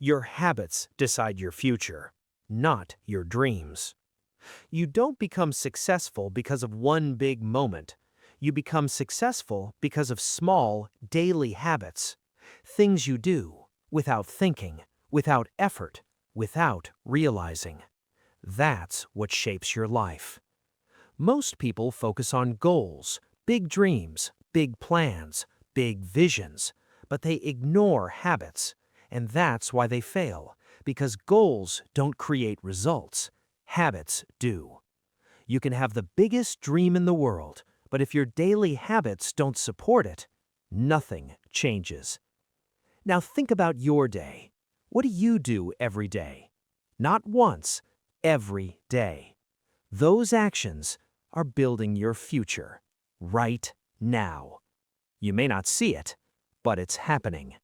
Your habits decide your future, not your dreams. You don't become successful because of one big moment. You become successful because of small, daily habits. Things you do without thinking, without effort, without realizing. That's what shapes your life. Most people focus on goals, big dreams, big plans, big visions, but they ignore habits. And that's why they fail, because goals don't create results. Habits do. You can have the biggest dream in the world, but if your daily habits don't support it, nothing changes. Now think about your day. What do you do every day? Not once, every day. Those actions are building your future right now. You may not see it, but it's happening.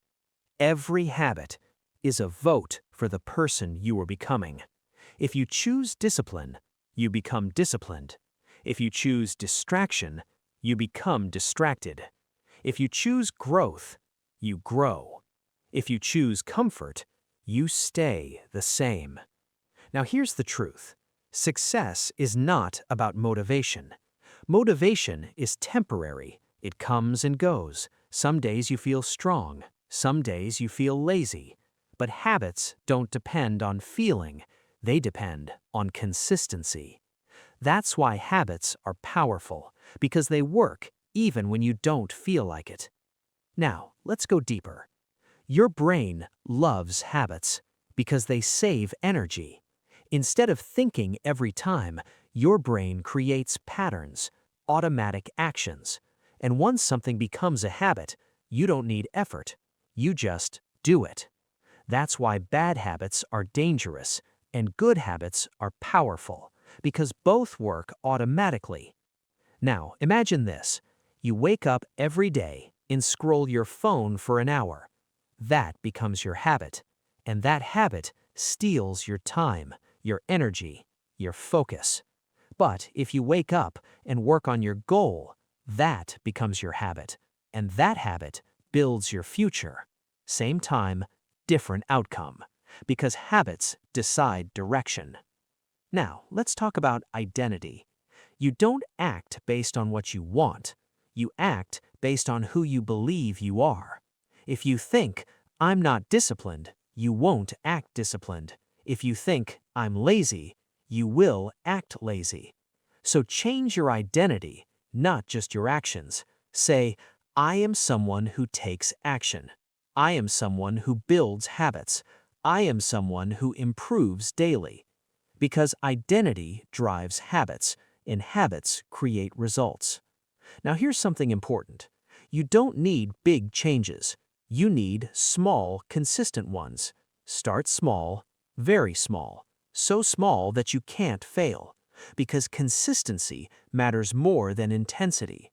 Every habit is a vote for the person you are becoming. If you choose discipline, you become disciplined. If you choose distraction, you become distracted. If you choose growth, you grow. If you choose comfort, you stay the same. Now here's the truth. Success is not about motivation. Motivation is temporary. It comes and goes. Some days you feel strong. Some days you feel lazy. But habits don't depend on feeling. They depend on consistency. That's why habits are powerful, because they work even when you don't feel like it. Now, let's go deeper. Your brain loves habits because they save energy. Instead of thinking every time, your brain creates patterns, automatic actions. And once something becomes a habit, you don't need effort. You just do it. That's why bad habits are dangerous and good habits are powerful, because both work automatically. Now, imagine this. You wake up every day and scroll your phone for an hour. That becomes your habit, and that habit steals your time, your energy, your focus. But if you wake up and work on your goal, that becomes your habit, and that habit builds your future. Same time, different outcome, because habits decide direction. Now, let's talk about identity. You don't act based on what you want. You act based on who you believe you are. If you think, "I'm not disciplined," you won't act disciplined. If you think, "I'm lazy," you will act lazy. So change your identity, not just your actions. Say, "I am someone who takes action. I am someone who builds habits. I am someone who improves daily." Because identity drives habits, and habits create results. Now here's something important. You don't need big changes. You need small, consistent ones. Start small, very small. So small that you can't fail. Because consistency matters more than intensity.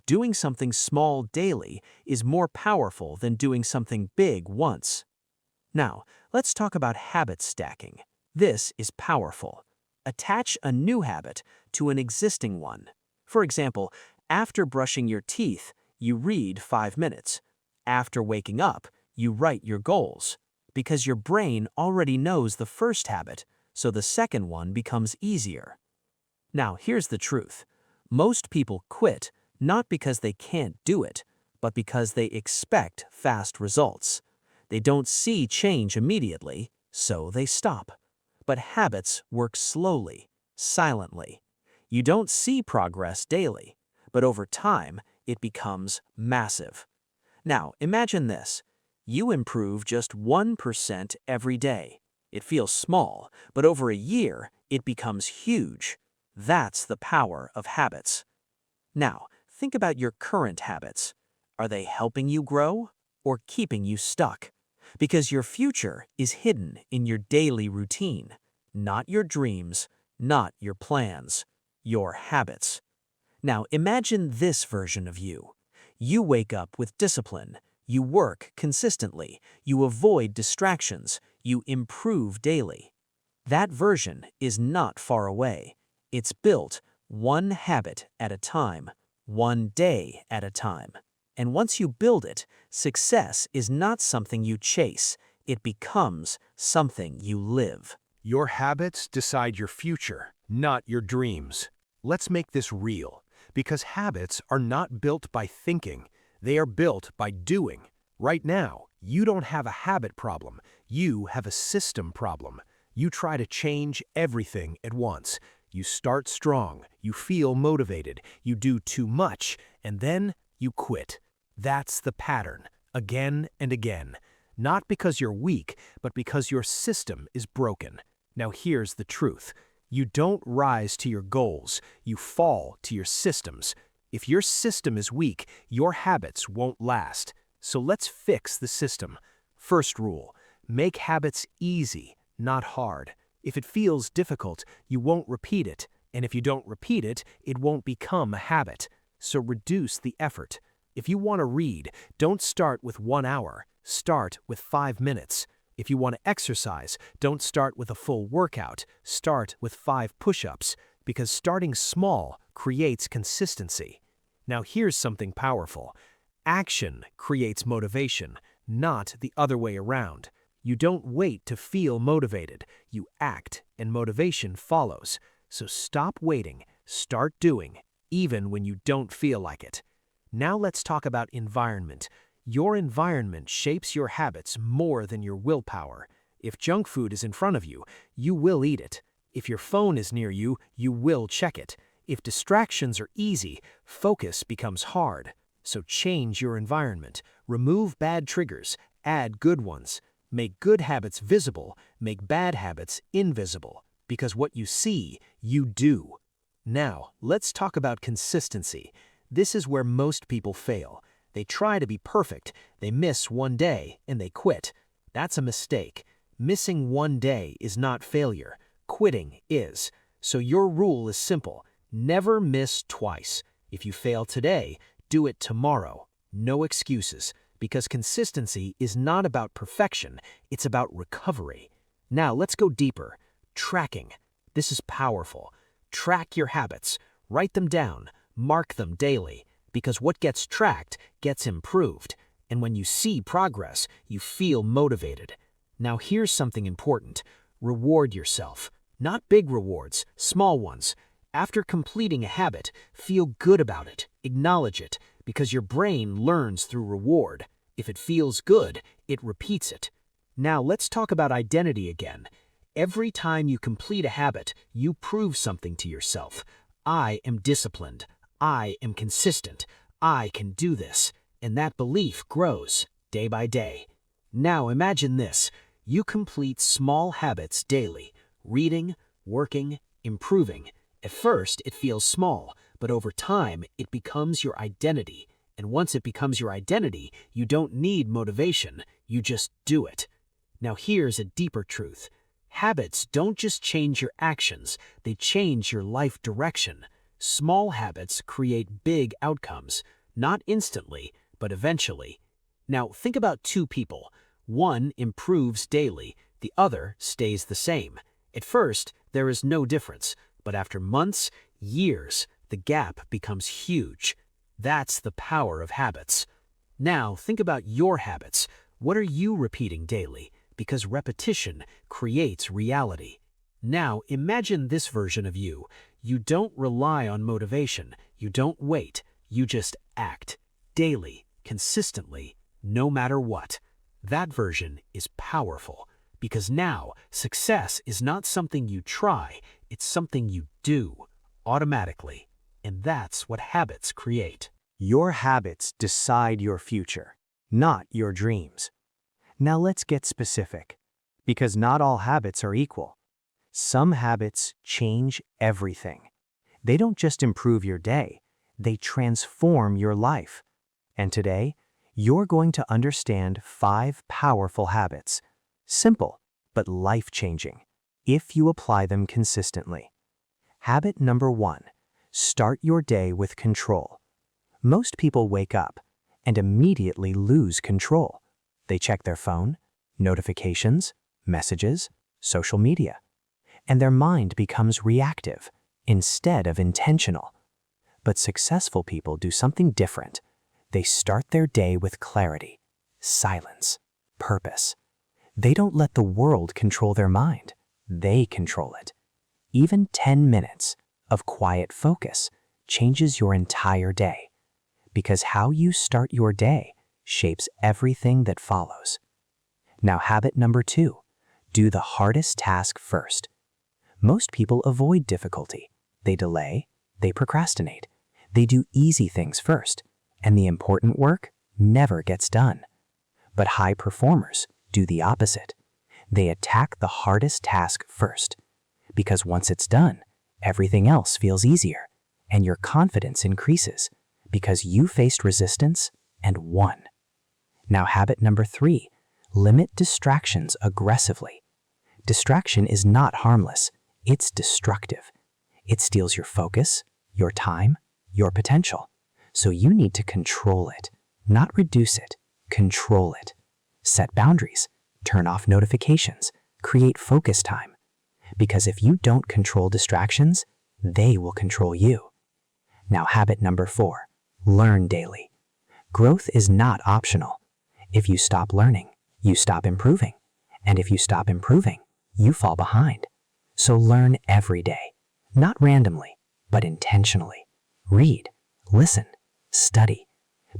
Doing something small daily is more powerful than doing something big once. Now, let's talk about habit stacking. This is powerful. Attach a new habit to an existing one. For example, after brushing your teeth, you read 5 minutes. After waking up, you write your goals. Because your brain already knows the first habit, so the second one becomes easier. Now, here's the truth. Most people quit not because they can't do it, but because they expect fast results. They don't see change immediately, so they stop. But habits work slowly, silently. You don't see progress daily, but over time, it becomes massive. Now, imagine this. You improve just 1% every day. It feels small, but over a year, it becomes huge. That's the power of habits. Now, think about your current habits. Are they helping you grow or keeping you stuck? Because your future is hidden in your daily routine, not your dreams, not your plans, your habits. Now imagine this version of you. You wake up with discipline, you work consistently, you avoid distractions, you improve daily. That version is not far away. It's built one habit at a time, one day at a time. And once you build it, success is not something you chase, It becomes something you live. Your habits decide your future, not your dreams. Let's make this real, because habits are not built by thinking, they are built by doing. Right now, you don't have a habit problem, you have a system problem. You try to change everything at once. You start strong, you feel motivated, you do too much, and then you quit. That's the pattern, again and again. Not because you're weak, but because your system is broken. Now here's the truth. You don't rise to your goals, you fall to your systems. If your system is weak, your habits won't last. So let's fix the system. First rule, make habits easy, not hard. If it feels difficult, you won't repeat it. And if you don't repeat it, it won't become a habit. So reduce the effort. If you want to read, don't start with 1 hour. Start with 5 minutes. If you want to exercise, don't start with a full workout. Start with 5 push-ups, because starting small creates consistency. Now here's something powerful. Action creates motivation, not the other way around. You don't wait to feel motivated. You act, and motivation follows. So stop waiting, start doing, even when you don't feel like it. Now let's talk about environment. Your environment shapes your habits more than your willpower. If junk food is in front of you, you will eat it. If your phone is near you, you will check it. If distractions are easy, focus becomes hard. So change your environment. Remove bad triggers, add good ones. Make good habits visible, make bad habits invisible. Because what you see, you do. Now, let's talk about consistency. This is where most people fail. They try to be perfect, they miss 1 day, and they quit. That's a mistake. Missing 1 day is not failure. Quitting is. So your rule is simple. Never miss twice. If you fail today, do it tomorrow. No excuses, because consistency is not about perfection, it's about recovery. Now let's go deeper. Tracking. This is powerful. Track your habits. Write them down. Mark them daily. Because what gets tracked gets improved. And when you see progress, you feel motivated. Now here's something important. Reward yourself. Not big rewards, small ones. After completing a habit, feel good about it. Acknowledge it, because your brain learns through reward. If it feels good, it repeats it. Now let's talk about identity again. Every time you complete a habit, you prove something to yourself. I am disciplined. I am consistent. I can do this. And that belief grows day by day. Now imagine this. You complete small habits daily. Reading, working, improving. At first, it feels small, but over time, it becomes your identity. And once it becomes your identity, you don't need motivation. You just do it. Now here's a deeper truth. Habits don't just change your actions, they change your life direction. Small habits create big outcomes, not instantly, but eventually. Now think about 2 people. One improves daily, the other stays the same. At first, there is no difference, but after months, years, the gap becomes huge. That's the power of habits. Now think about your habits. What are you repeating daily? Because repetition creates reality. Now imagine this version of you. You don't rely on motivation. You don't wait. You just act. Daily, consistently, no matter what. That version is powerful. Because now, success is not something you try. It's something you do, automatically. And that's what habits create. Your habits decide your future, not your dreams. Now let's get specific, because not all habits are equal. Some habits change everything. They don't just improve your day, they transform your life. And today, you're going to understand 5 powerful habits. Simple, but life-changing, if you apply them consistently. Habit number 1, start your day with control. Most people wake up and immediately lose control. They check their phone, notifications, messages, social media, and their mind becomes reactive instead of intentional. But successful people do something different. They start their day with clarity, silence, purpose. They don't let the world control their mind. They control it. Even 10 minutes of quiet focus changes your entire day, because how you start your day shapes everything that follows. Now, habit number 2, do the hardest task first. Most people avoid difficulty. They delay, they procrastinate, they do easy things first, and the important work never gets done. But high performers do the opposite. They attack the hardest task first, because once it's done, everything else feels easier, and your confidence increases because you faced resistance and won. Now, habit number 3, limit distractions aggressively. Distraction is not harmless, it's destructive. It steals your focus, your time, your potential. So you need to control it, not reduce it, control it. Set boundaries, turn off notifications, create focus time. Because if you don't control distractions, they will control you. Now, habit number 4, learn daily. Growth is not optional. If you stop learning, you stop improving. And if you stop improving, you fall behind. So learn every day, not randomly, but intentionally. Read, listen, study,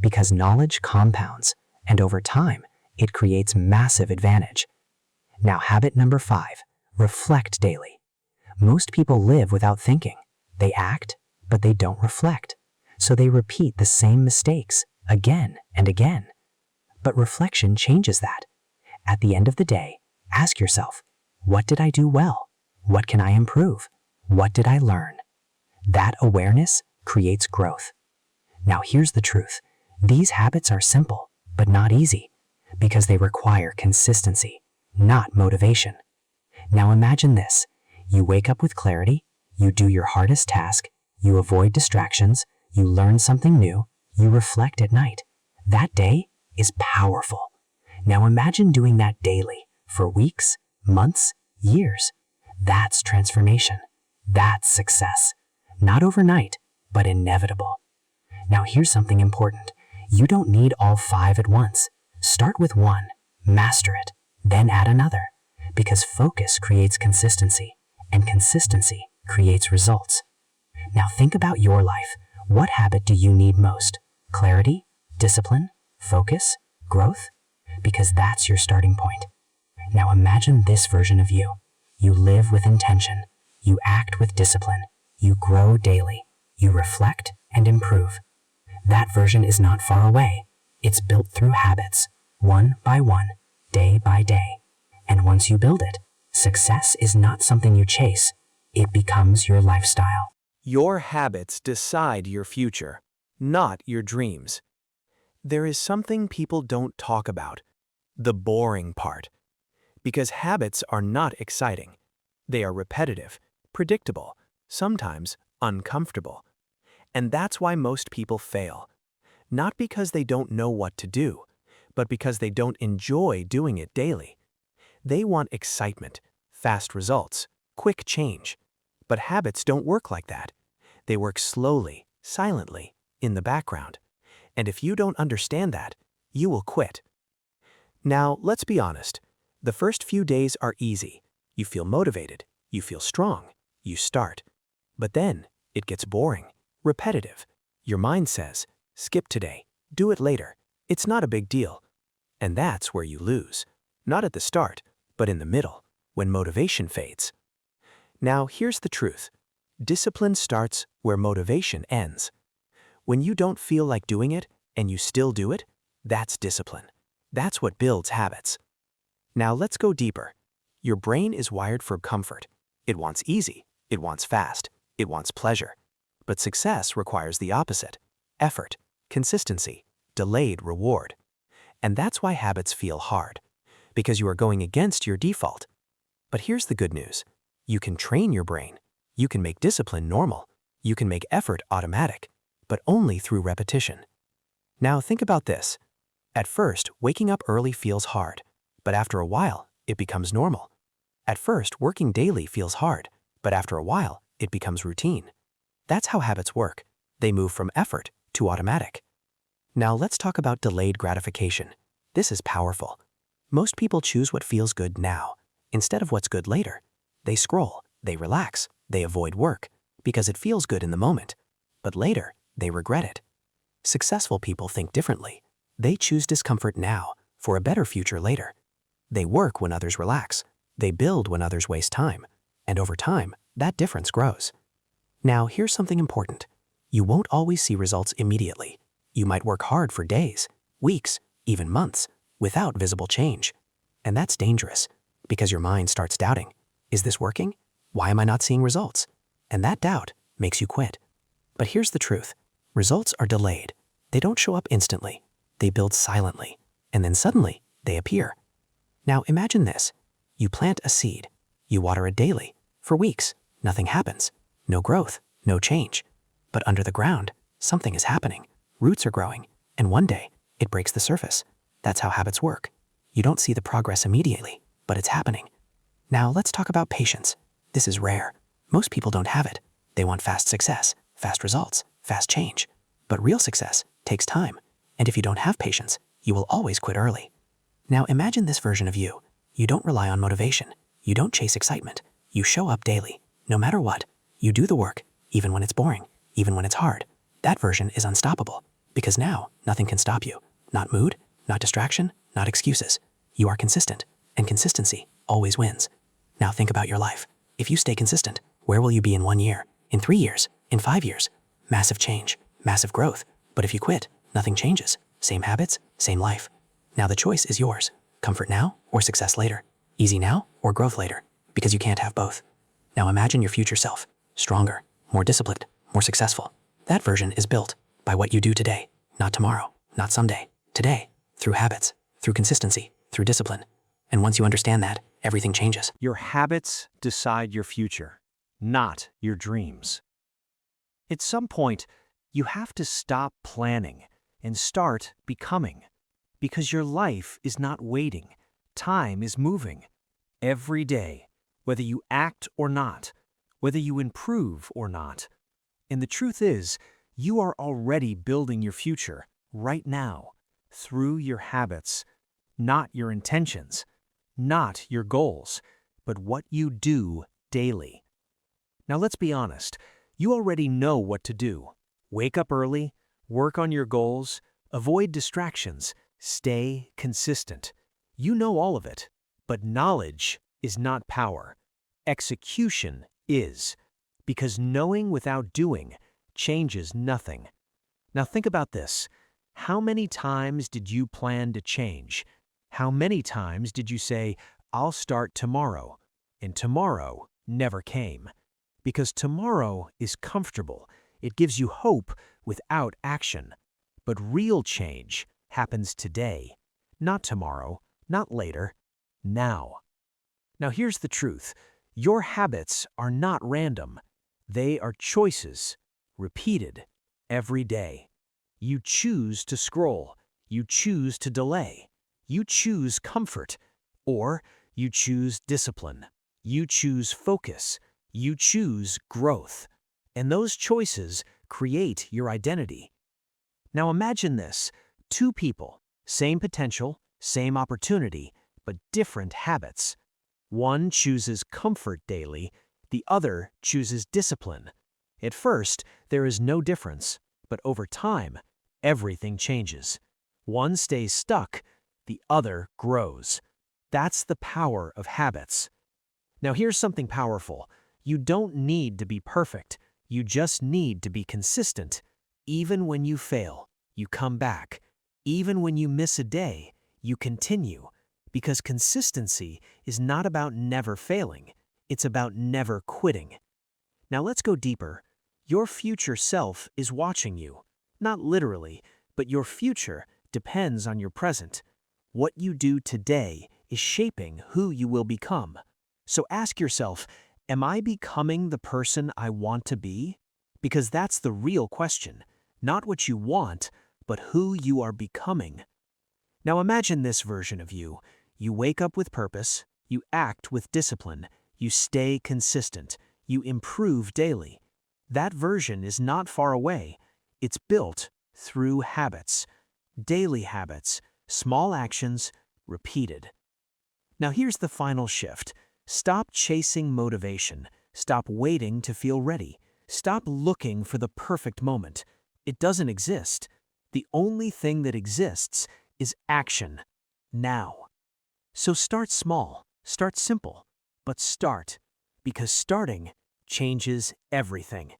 because knowledge compounds, and over time, it creates massive advantage. Now, habit number 5, reflect daily. Most people live without thinking. They act, but they don't reflect. So they repeat the same mistakes again and again. But reflection changes that. At the end of the day, ask yourself, what did I do well? What can I improve? What did I learn? That awareness creates growth. Now, here's the truth. These habits are simple, but not easy, because they require consistency, not motivation. Now imagine this. You wake up with clarity, you do your hardest task, you avoid distractions, you learn something new, you reflect at night. That day is powerful. Now imagine doing that daily for weeks, months, years. That's transformation. That's success. Not overnight, but inevitable. Now here's something important. You don't need all 5 at once. Start with 1, master it, then add another, because focus creates consistency, and consistency creates results. Now think about your life. What habit do you need most? Clarity, discipline, focus, growth? Because that's your starting point. Now imagine this version of you. You live with intention. You act with discipline. You grow daily. You reflect and improve. That version is not far away. It's built through habits, one by one, day by day. And once you build it, success is not something you chase. It becomes your lifestyle. Your habits decide your future, not your dreams. There is something people don't talk about, the boring part. Because habits are not exciting. They are repetitive, predictable, sometimes uncomfortable. And that's why most people fail. Not because they don't know what to do, but because they don't enjoy doing it daily. They want excitement, fast results, quick change. But habits don't work like that. They work slowly, silently, in the background. And if you don't understand that, you will quit. Now, let's be honest. The first few days are easy. You feel motivated, you feel strong, you start. But then, it gets boring, repetitive. Your mind says, skip today, do it later. It's not a big deal. And that's where you lose. Not at the start, but in the middle, when motivation fades. Now, here's the truth. Discipline starts where motivation ends. When you don't feel like doing it, and you still do it, that's discipline. That's what builds habits. Now let's go deeper. Your brain is wired for comfort. It wants easy, it wants fast, it wants pleasure. But success requires the opposite: effort, consistency, delayed reward. And that's why habits feel hard, because you are going against your default. But here's the good news. You can train your brain. You can make discipline normal. You can make effort automatic, but only through repetition. Now think about this. At first, waking up early feels hard, but after a while, it becomes normal. At first, working daily feels hard, but after a while, it becomes routine. That's how habits work. They move from effort to automatic. Now let's talk about delayed gratification. This is powerful. Most people choose what feels good now, instead of what's good later. They scroll, they relax, they avoid work, because it feels good in the moment. But later, they regret it. Successful people think differently. They choose discomfort now for a better future later. They work when others relax. They build when others waste time. And over time, that difference grows. Now, here's something important. You won't always see results immediately. You might work hard for days, weeks, even months, without visible change. And that's dangerous, because your mind starts doubting. Is this working? Why am I not seeing results? And that doubt makes you quit. But here's the truth. Results are delayed. They don't show up instantly. They build silently, and then suddenly, they appear. Now imagine this. You plant a seed. You water it daily. For weeks, nothing happens. No growth, no change. But under the ground, something is happening. Roots are growing, and one day, it breaks the surface. That's how habits work. You don't see the progress immediately, but it's happening. Now let's talk about patience. This is rare. Most people don't have it. They want fast success, fast results, fast change. But real success takes time, and if you don't have patience, you will always quit early. Now imagine this version of you. You don't rely on motivation. You don't chase excitement. You show up daily, no matter what. You do the work, even when it's boring, even when it's hard. That version is unstoppable, because now nothing can stop you. Not mood, not distraction, not excuses. You are consistent, and consistency always wins. Now think about your life. If you stay consistent, where will you be in 1 year, in 3 years, in 5 years? Massive change, massive growth. But if you quit, nothing changes. Same habits, same life. Now the choice is yours. Comfort now or success later. Easy now or growth later, because you can't have both. Now imagine your future self, stronger, more disciplined, more successful. That version is built by what you do today, not tomorrow, not someday, today, through habits, through consistency, through discipline. And once you understand that, everything changes. Your habits decide your future, not your dreams. At some point, you have to stop planning and start becoming, because your life is not waiting. Time is moving. Every day, whether you act or not, whether you improve or not. And the truth is, you are already building your future right now through your habits, not your intentions, not your goals, but what you do daily. Now let's be honest, you already know what to do. Wake up early, work on your goals, avoid distractions, stay consistent. You know all of it, but knowledge is not power. Execution is, because knowing without doing changes nothing. Now think about this. How many times did you plan to change? How many times did you say, I'll start tomorrow? And tomorrow never came. Because tomorrow is comfortable. It gives you hope without action. But real change happens today, not tomorrow, not later, now. Now here's the truth. Your habits are not random. They are choices, repeated every day. You choose to scroll. You choose to delay. You choose comfort. Or you choose discipline. You choose focus. You choose growth. And those choices create your identity. Now imagine this. 2 people, same potential, same opportunity, but different habits. One chooses comfort daily, the other chooses discipline. At first, there is no difference, but over time, everything changes. One stays stuck, the other grows. That's the power of habits. Now here's something powerful. You don't need to be perfect. You just need to be consistent. Even when you fail, you come back. Even when you miss a day, you continue. Because consistency is not about never failing. It's about never quitting. Now let's go deeper. Your future self is watching you. Not literally, but your future depends on your present. What you do today is shaping who you will become. So ask yourself, am I becoming the person I want to be? Because that's the real question. Not what you want, but who you are becoming. Now imagine this version of you. You wake up with purpose, you act with discipline, you stay consistent, you improve daily. That version is not far away. It's built through habits. Daily habits, small actions, repeated. Now here's the final shift. Stop chasing motivation. Stop waiting to feel ready. Stop looking for the perfect moment. It doesn't exist. The only thing that exists is action. Now. So start small, start simple, but start, because starting changes everything.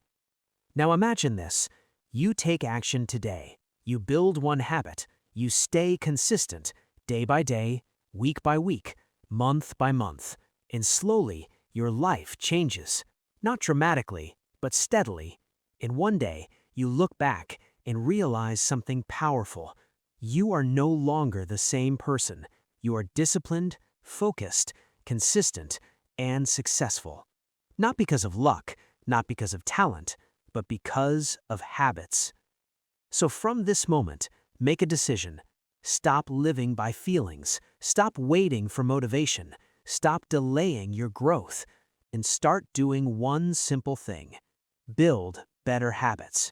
Now imagine this. You take action today. You build one habit. You stay consistent, day by day, week by week, month by month. And slowly, your life changes. Not dramatically, but steadily. And one day, you look back and realize something powerful. You are no longer the same person. You are disciplined, focused, consistent, and successful. Not because of luck, not because of talent, but because of habits. So from this moment, make a decision. Stop living by feelings. Stop waiting for motivation. Stop delaying your growth. And start doing one simple thing. Build better habits.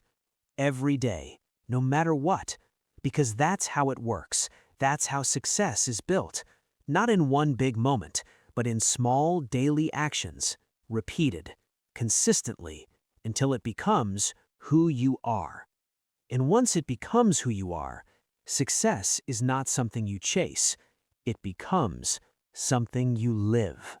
Every day, no matter what. Because that's how it works. That's how success is built. Not in one big moment, but in small daily actions, repeated, consistently, until it becomes who you are. And once it becomes who you are, success is not something you chase. It becomes something you live.